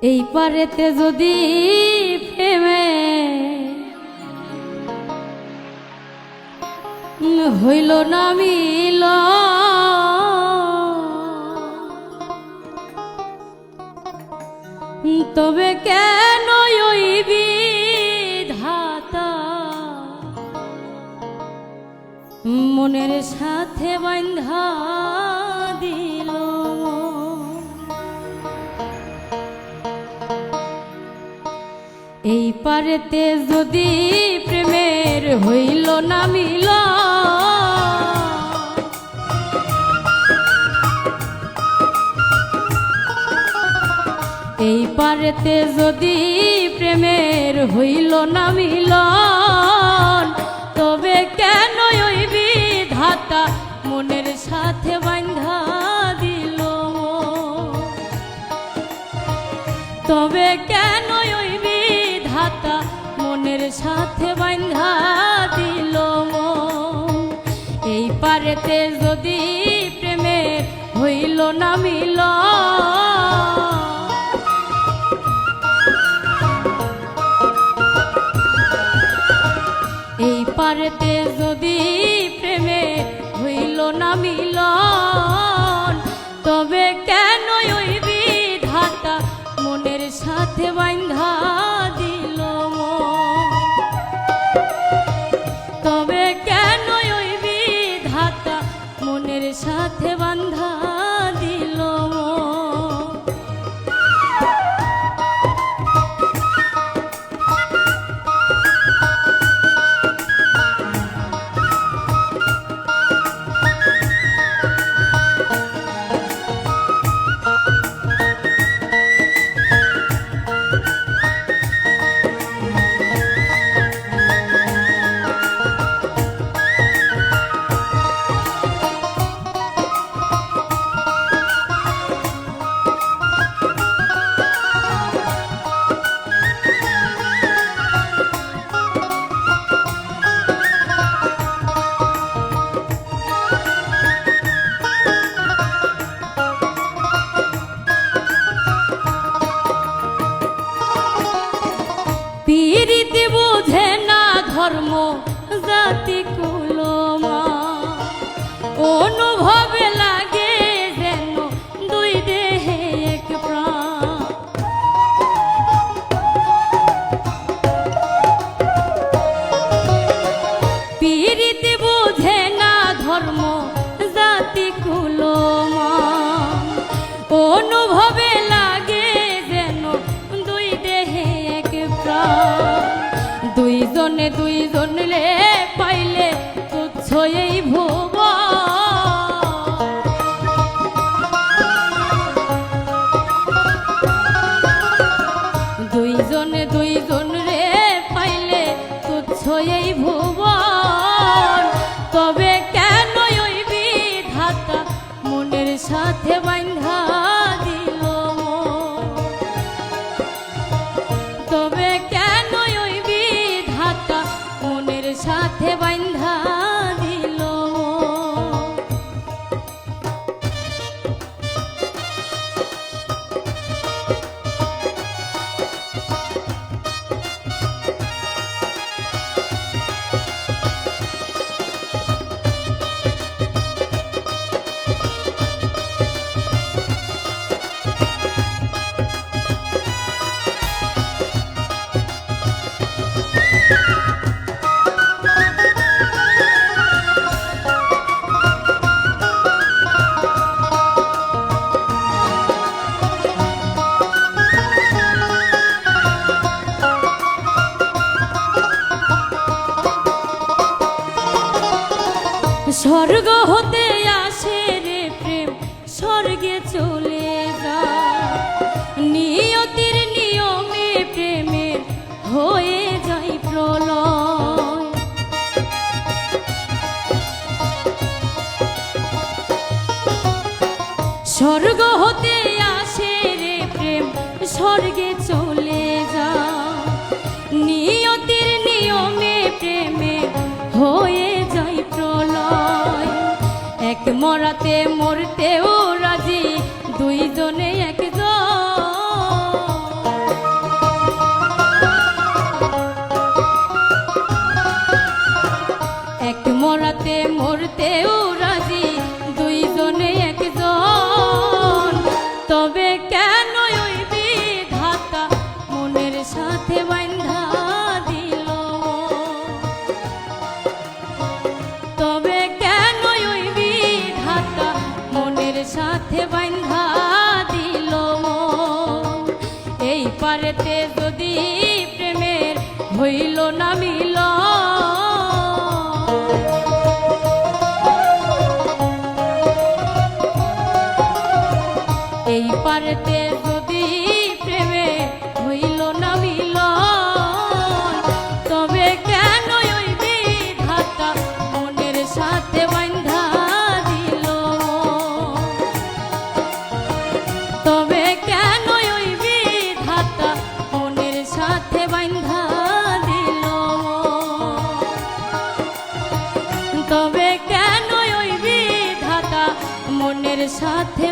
এই পারেতে যদি প্রেমে হইল না মিল, তবে কেন ওই বিধাতা মনের সাথে বাঁধা দিল। এই পারেতে যদি প্রেমের হইল না মিল, এই পারেতে যদি প্রেমের হইল না মিল, তবে কেন ওই বিধাতা মনের সাথে বাঁধা দিল। তবে কেন ওই বিধাতা মনের সাথে বাঁধা দিল। এই পারেতে যদি প্রেমের হইল না মিল, এই পারেতে যদি প্রেমে হইল না মিলন, তবে কেন ওই বিধাতা মনের সাথে বাঁধা দিল। তবে কেন ওই বিধাতা মনের সাথে বাঁধা দিল। পীরিতি বুঝে না ধর্ম জাতি কুলমা, অনুভবে লাগে যেন দুই দেহে এক প্রাণ। পীরিতি বুঝে না ধর্ম জাতি কুলমা, অনুভবে লাগে যেন দুই দেহে এক প্রাণ। দুইজনে দুইজনলে পাইলে তুচ্ছ এই ভুবন। দুইজনে দুইজনলে পাইলে তুচ্ছ এই ভুবন, তবে কেন ওই বিধাতা মনের সাথে বাঁধা দিল। তবে কেন ওই বিধাতা মনের সাথে বাঁধা দিল। স্বর্গ হতে আসে রে প্রেম, স্বর্গে চলে যায়। নিয়তির নিয়মে প্রেমের হয়ে যায় প্রলয়। স্বর্গ হতে আসে রে প্রেম, স্বর্গে চলে যায়। নিয়তির নিয়মে প্রেমের হয়ে যায় প্রলয়। এক মরাতে মরতেও রাজি দুইজনে একজন। পারেতে যদি প্রেমের হইল না মিল, এই পারেতে যদি প্রেমে হইল না মিল, তবে কেন ওই বিধাতা মনের সাথে বাঁধা দিল, তবে কেন ওই বিধাতা মনের সাথে বাঁধা দিল, তবে কেন ওই বিধাতা মনের সাথে